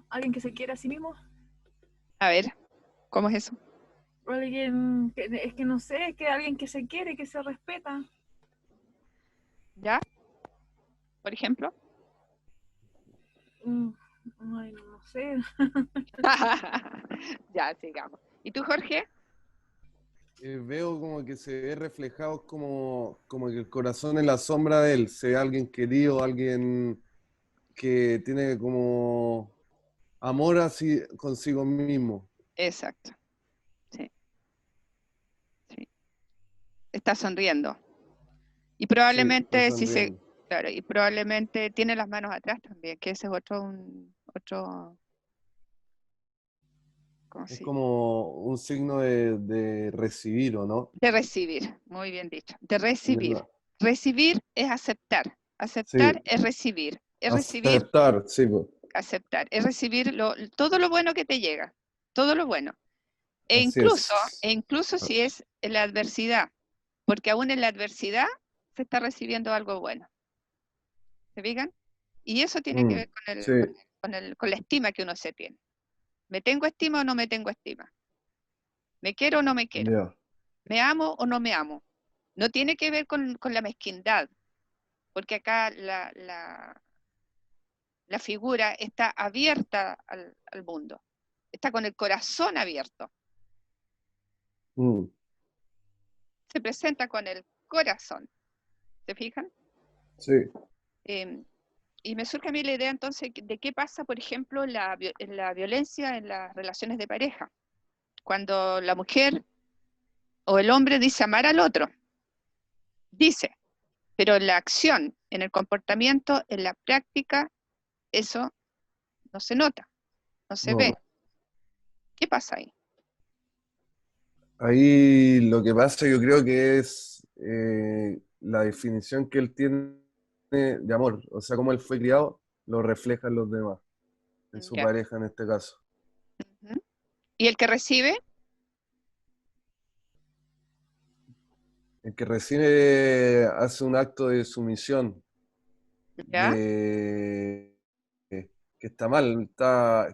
alguien que se quiere a sí mismo. A ver, ¿cómo es eso? O alguien que, es que no sé, es que alguien que se quiere, que se respeta. ¿Ya? Por ejemplo. Mm, Ay, no sé. Ya, sigamos. ¿Y tú, Jorge? Veo como que se ve reflejado como que el corazón en la sombra de él, se ve alguien querido, alguien que tiene como amor así consigo mismo. Exacto. Sí, sí. Está sonriendo. Y Sí, está probablemente, sonriendo. claro, y probablemente tiene las manos atrás también, que ese es otro, ¿cómo Es se llama? como un signo de recibir, ¿o no? De recibir, muy bien dicho, de Y recibir. Recibir es aceptar, sí, aceptar es recibir, aceptar, sí, po, aceptar, es recibir todo lo bueno que te llega, todo lo bueno. E así incluso, es. e incluso si es en la adversidad, porque aún en la adversidad se está recibiendo algo bueno. ¿Se fijan? Y eso tiene que Mm, ver con sí, con la estima que uno se tiene. ¿Me tengo estima o no me tengo estima? ¿Me quiero o no me quiero? ya. ¿Me amo o no me amo? No tiene que ver con la mezquindad, porque acá la figura está abierta al mundo, está con el corazón abierto, Mm, se presenta con el corazón. ¿Se fijan? sí, Eh, y me surge a mí la idea entonces de qué pasa, por ejemplo, en la violencia en las relaciones de pareja. Cuando la mujer o el hombre dice amar al otro, dice, pero en la acción, en el comportamiento, en la práctica, eso no se nota, no se ve. no. ¿Qué pasa ahí? Ahí lo que pasa yo creo que es la definición que él tiene de amor, o sea, como él fue criado, lo refleja en los demás, en su Ya. pareja en este caso. Ujú. ¿Y el que recibe? El que recibe hace un acto de sumisión, ¿Ya? de que está mal,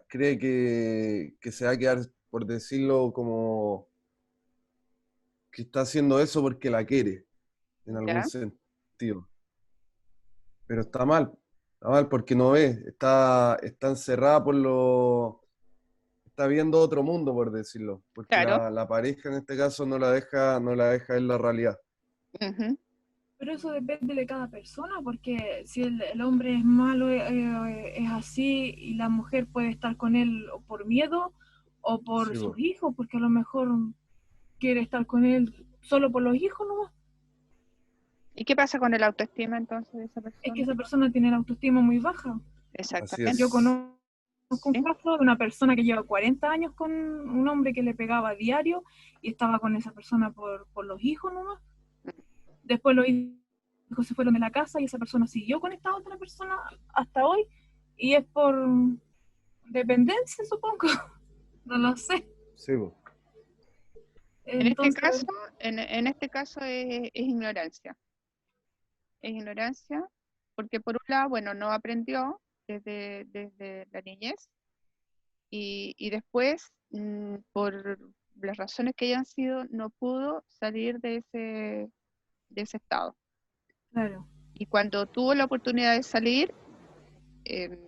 cree que se va a quedar, por decirlo, como que está haciendo eso porque la quiere, en algún ¿Ya? sentido. Pero está mal porque no ve, está encerrada está viendo otro mundo, por decirlo, porque Claro. la pareja en este caso no la deja ver la realidad. Ujú. Pero eso depende de cada persona, porque si el hombre es malo, es así, y la mujer puede estar con él o por miedo o por Sí, sus po. hijos, porque a lo mejor quiere estar con él solo por los hijos nomás. ¿Y qué pasa con el autoestima entonces de esa Es que persona? esa persona tiene la autoestima muy baja. Así Yo Exactamente. es. conozco un ¿Sí? caso de una persona que lleva 40 años con un hombre que le pegaba a diario y estaba con esa persona por los hijos nomás. Después los hijos se fueron de la casa y esa persona siguió con esta otra persona hasta hoy y es por dependencia, supongo. No lo sé. Sí, po. En este Entonces, caso, en este caso es ignorancia. Es ignorancia porque por un lado, bueno, no aprendió desde la niñez y después, por las razones que hayan sido, no pudo salir de ese estado. claro, Y cuando tuvo la oportunidad de salir, em,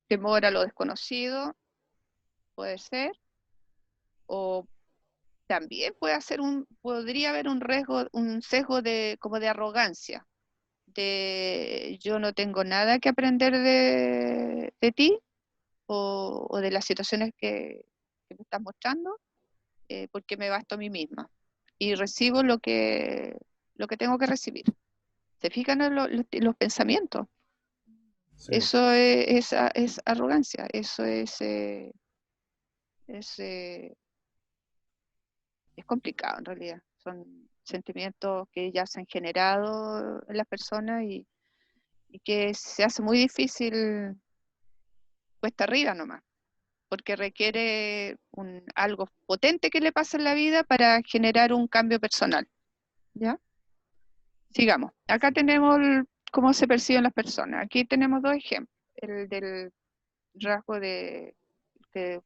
temor a lo desconocido, puede ser, o también podría haber un riesgo, un sesgo como de arrogancia, de yo no tengo nada que aprender de ti o de las situaciones que me estás mostrando, porque me basto a mí misma y recibo lo que tengo que recibir. ¿Se fijan en los pensamientos? Sí, Eso es arrogancia, eso es, eh, es complicado en realidad. Son sentimientos que ya se han generado en las personas y que se hace muy difícil cuesta arriba nomás, porque requiere algo potente que le pase en la vida para generar un cambio personal. ¿Ya? Sigamos. Acá tenemos cómo se perciben las personas. Aquí tenemos dos ejemplos. El del rasgo que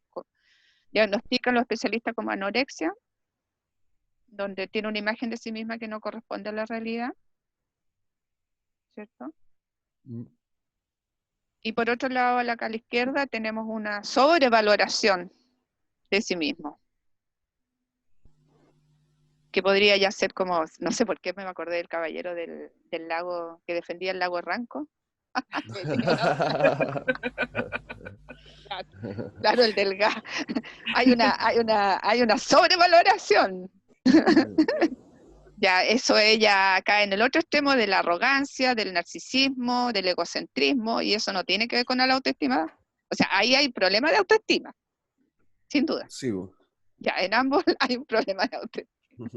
diagnostican los especialistas como anorexia, donde tiene una imagen de sí misma que no corresponde a la realidad, ¿cierto? Y por otro lado, acá a la izquierda tenemos una sobrevaloración de sí mismo, que podría ya ser como, no sé por qué me acordé del caballero del lago, que defendía el lago Ranco. Claro, el del gas. Hay una sobrevaloración. Ya, eso ella cae en el otro extremo de la arrogancia, del narcisismo, del egocentrismo, y eso no tiene que ver con la autoestima. O sea, ahí hay problema de autoestima, sin duda. Sí, bo. Ya, en ambos hay un problema de autoestima.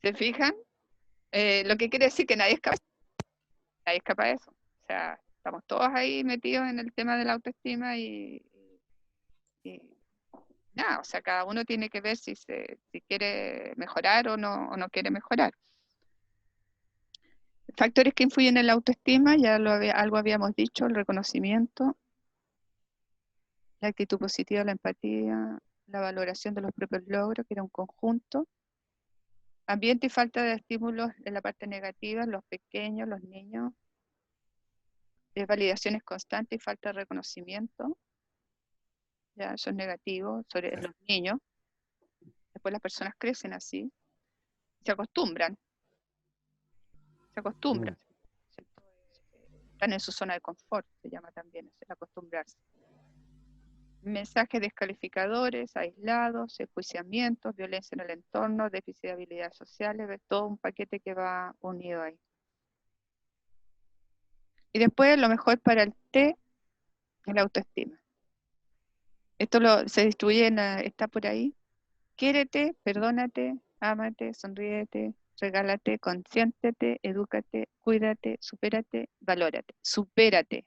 ¿Se fijan? Lo que quiere decir que nadie escapa de eso. O sea, estamos todos ahí metidos en el tema de la autoestima y nada, o sea, cada uno tiene que ver si quiere mejorar o no quiere mejorar. Factores que influyen en la autoestima, ya algo habíamos dicho, el reconocimiento, la actitud positiva, la empatía, la valoración de los propios logros, que era un conjunto. Ambiente y falta de estímulos en la parte negativa, los pequeños, los niños. Validaciones constantes y falta de reconocimiento. Ya, eso es negativo, sobre los niños. Después las personas crecen así, se acostumbran. Están en su zona de confort, se llama también, es el acostumbrarse. Mensajes descalificadores, aislados, enjuiciamientos, violencia en el entorno, déficit de habilidades sociales, de todo un paquete que va unido ahí. Y después lo mejor para el T es la autoestima. Esto se distribuye, está por ahí. Quiérete, perdónate, ámate, sonríete, regálate, consiéntete, edúcate, cuídate, supérate, valórate. Supérate.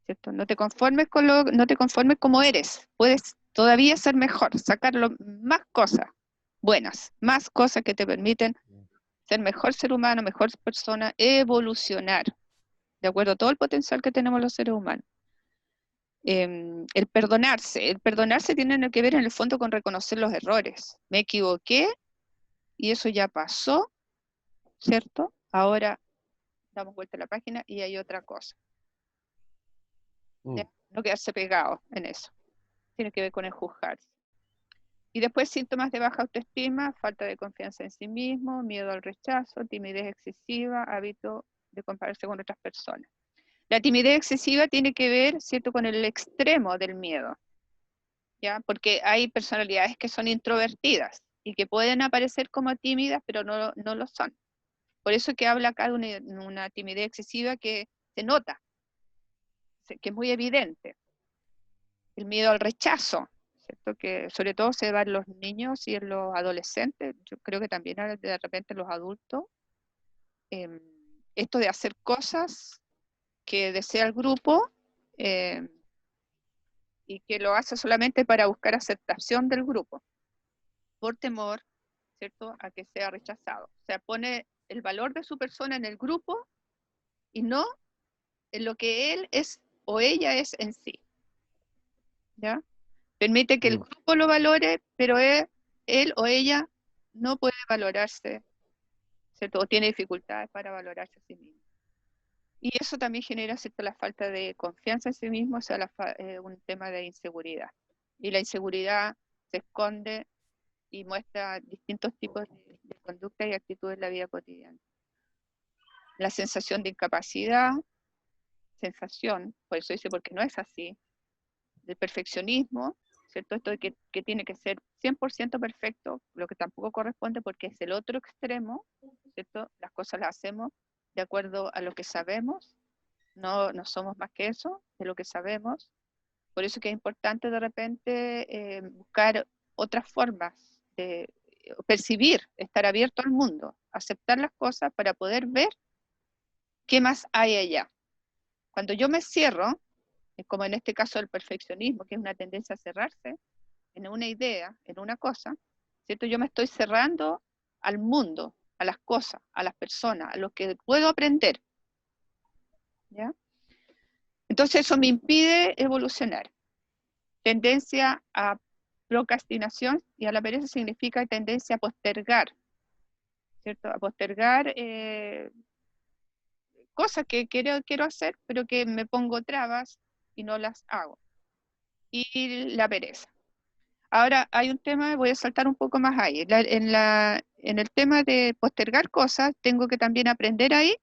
¿Cierto? No te conformes no te conformes como eres. Puedes todavía ser mejor, sacar más cosas buenas, más cosas que te permiten ser mejor ser humano, mejor persona, evolucionar, de acuerdo a todo el potencial que tenemos los seres humanos. El perdonarse tiene que ver en el fondo con reconocer los errores. Me equivoqué y eso ya pasó, ¿cierto? Ahora damos vuelta a la página y hay otra cosa. No quedarse pegado en eso. Tiene que ver con el juzgarse. Y después síntomas de baja autoestima, falta de confianza en sí mismo, miedo al rechazo, timidez excesiva, hábito de compararse con otras personas. La timidez excesiva tiene que ver, ¿cierto?, con el extremo del miedo, ¿ya? Porque hay personalidades que son introvertidas y que pueden aparecer como tímidas, pero no lo son. Por eso que habla acá de una timidez excesiva que se nota, que es muy evidente. El miedo al rechazo, ¿cierto? Que sobre todo se da en los niños y en los adolescentes, yo creo que también de repente en los adultos, esto de hacer cosas que desea el grupo y que lo hace solamente para buscar aceptación del grupo, por temor, ¿cierto?, a que sea rechazado. O sea, pone el valor de su persona en el grupo y no en lo que él es o ella es en sí. ¿Ya? Permite que el grupo lo valore, pero él o ella no puede valorarse, ¿cierto? O tiene dificultades para valorarse a sí mismo. Y eso también genera, ¿cierto?, la falta de confianza en sí mismo, o sea, un tema de inseguridad. Y la inseguridad se esconde y muestra distintos tipos de conductas y actitudes en la vida cotidiana. La sensación de incapacidad, por eso dice porque no es así, del perfeccionismo, ¿cierto? Esto de que tiene que ser 100% perfecto, lo que tampoco corresponde porque es el otro extremo, ¿cierto? Las cosas las hacemos de acuerdo a lo que sabemos, no somos más que eso, de lo que sabemos. Por eso que es importante de repente buscar otras formas de percibir, estar abierto al mundo, aceptar las cosas para poder ver qué más hay allá. Cuando yo me cierro, como en este caso el perfeccionismo, que es una tendencia a cerrarse en una idea, en una cosa, ¿cierto? Yo me estoy cerrando al mundo, a las cosas, a las personas, a lo que puedo aprender, ¿ya? Entonces eso me impide evolucionar. Tendencia a procrastinación y a la pereza significa tendencia a postergar, ¿cierto? A postergar cosas que quiero hacer, pero que me pongo trabas y no las hago. Y la pereza. Ahora hay un tema, voy a saltar un poco más ahí. En el tema de postergar cosas, tengo que también aprender ahí,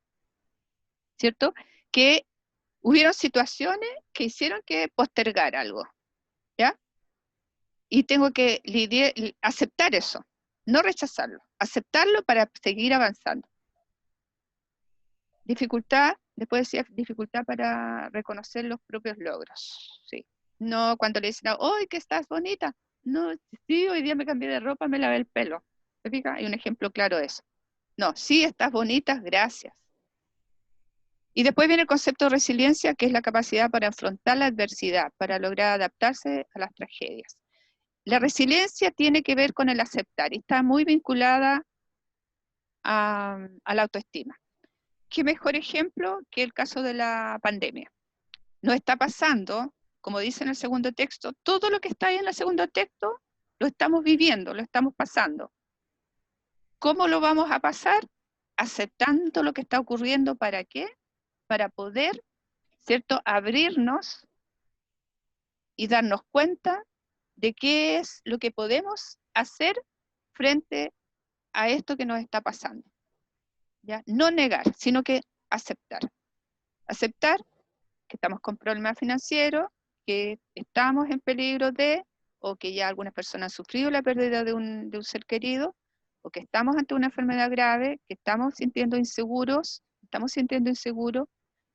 ¿cierto? Que hubieron situaciones que hicieron que postergar algo, ¿ya? Y tengo que aceptar eso, no rechazarlo, aceptarlo para seguir avanzando. Dificultad, después decía, dificultad para reconocer los propios logros, sí. No cuando le dicen, ¡ay, que estás bonita! No, sí, hoy día me cambié de ropa, me lavé el pelo. ¿Te fijas? Hay un ejemplo claro de eso. No, sí, estás bonita, gracias. Y después viene el concepto de resiliencia, que es la capacidad para afrontar la adversidad, para lograr adaptarse a las tragedias. La resiliencia tiene que ver con el aceptar y está muy vinculada a la autoestima. ¿Qué mejor ejemplo que el caso de la pandemia? Nos está pasando, como dice en el segundo texto, todo lo que está ahí en el segundo texto lo estamos viviendo, lo estamos pasando. ¿Cómo lo vamos a pasar? Aceptando lo que está ocurriendo. ¿Para qué? Para poder, ¿cierto?, abrirnos y darnos cuenta de qué es lo que podemos hacer frente a esto que nos está pasando. ¿Ya? No negar, sino que aceptar. Aceptar que estamos con problemas financieros, que estamos en peligro de, o que ya algunas personas han sufrido la pérdida de un ser querido, o que estamos ante una enfermedad grave, que estamos sintiendo inseguros,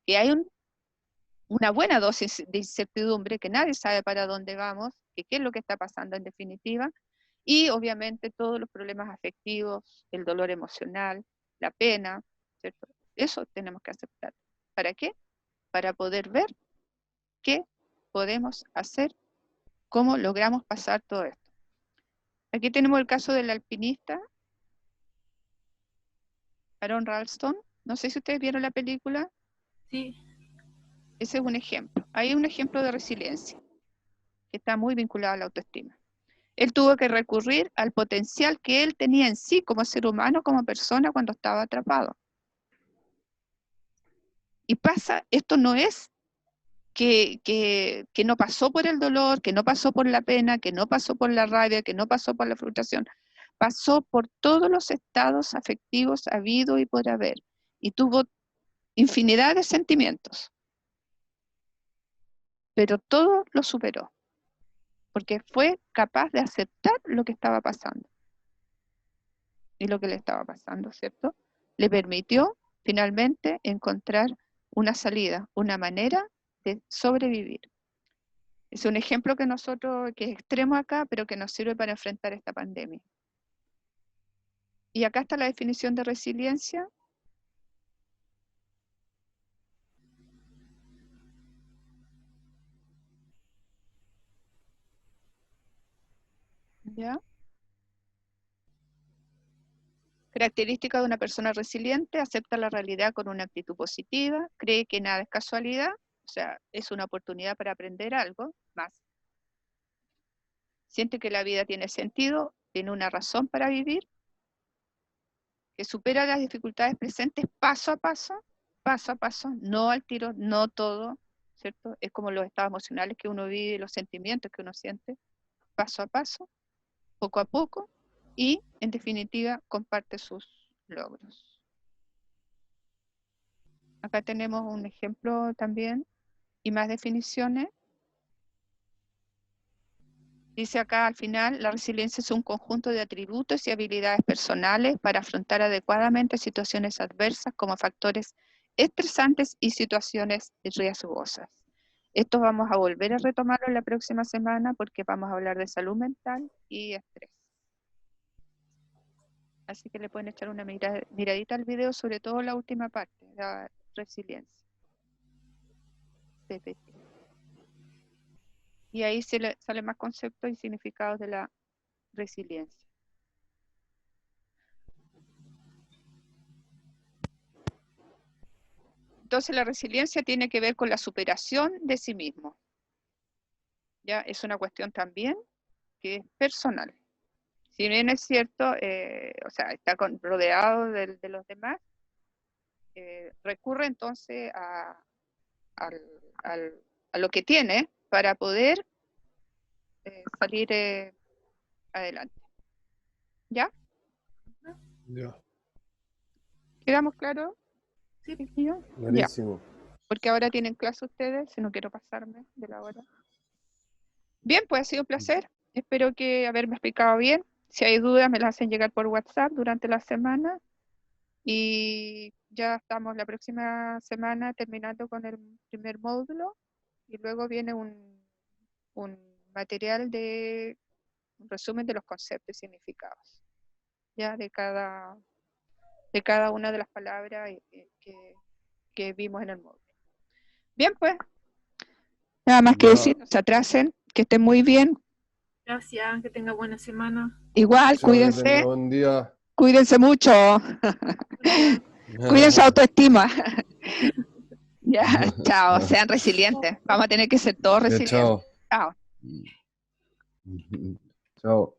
que hay una buena dosis de incertidumbre, que nadie sabe para dónde vamos, que qué es lo que está pasando en definitiva, y obviamente todos los problemas afectivos, el dolor emocional, la pena, ¿cierto? Eso tenemos que aceptar. ¿Para qué? Para poder ver qué podemos hacer, cómo logramos pasar todo esto. Aquí tenemos el caso del alpinista, Aron Ralston. No sé si ustedes vieron la película. Sí. Ese es un ejemplo. Hay un ejemplo de resiliencia que está muy vinculado a la autoestima. Él tuvo que recurrir al potencial que él tenía en sí como ser humano, como persona, cuando estaba atrapado. Y pasa, esto no es que no pasó por el dolor, que no pasó por la pena, que no pasó por la rabia, que no pasó por la frustración. Pasó por todos los estados afectivos habido y por haber. Y tuvo infinidad de sentimientos. Pero todo lo superó. Porque fue capaz de aceptar lo que estaba pasando. Y lo que le estaba pasando, ¿cierto? Le permitió finalmente encontrar una salida, una manera de sobrevivir. Es un ejemplo que es extremo acá, pero que nos sirve para enfrentar esta pandemia. Y acá está la definición de resiliencia. ¿Ya? Característica de una persona resiliente: acepta la realidad con una actitud positiva, cree que nada es casualidad, o sea, es una oportunidad para aprender algo más. Siente que la vida tiene sentido, tiene una razón para vivir, que supera las dificultades presentes paso a paso, no al tiro, no todo, ¿cierto? Es como los estados emocionales que uno vive, los sentimientos que uno siente, paso a paso, poco a poco, y en definitiva comparte sus logros. Acá tenemos un ejemplo también y más definiciones. Dice acá al final, la resiliencia es un conjunto de atributos y habilidades personales para afrontar adecuadamente situaciones adversas como factores estresantes y situaciones riesgosas. Esto vamos a volver a retomarlo la próxima semana porque vamos a hablar de salud mental y estrés. Así que le pueden echar una miradita al video, sobre todo la última parte, la resiliencia. Y ahí salen más conceptos y significados de la resiliencia. Entonces la resiliencia tiene que ver con la superación de sí mismo. ¿Ya? Es una cuestión también que es personal. Si bien es cierto, o sea, está rodeado de los demás, recurre entonces a lo que tiene para poder salir adelante. ¿Ya? Ya. ¿Quedamos claros? Sí. chiquillos? Ya, Buenísimo. porque ahora tienen clase ustedes, si no quiero pasarme de la hora. Bien, pues ha sido un placer. Espero que haberme explicado bien. Si hay dudas, me las hacen llegar por WhatsApp durante la semana. Y ya estamos la próxima semana terminando con el primer módulo. Y luego viene un material de un resumen de los conceptos y significados. Ya de cada una de las palabras que vimos en el módulo. Bien, pues. Nada más que Ya. decir, no se atrasen, que estén muy bien. Gracias, que tenga buena semana. Igual, Chao, que tenga cuídense, buen día. cuídense mucho, cuídense autoestima. Ya, chao, sean resilientes. Vamos a tener que ser todos Ya, resilientes. chao. Chao. Chao.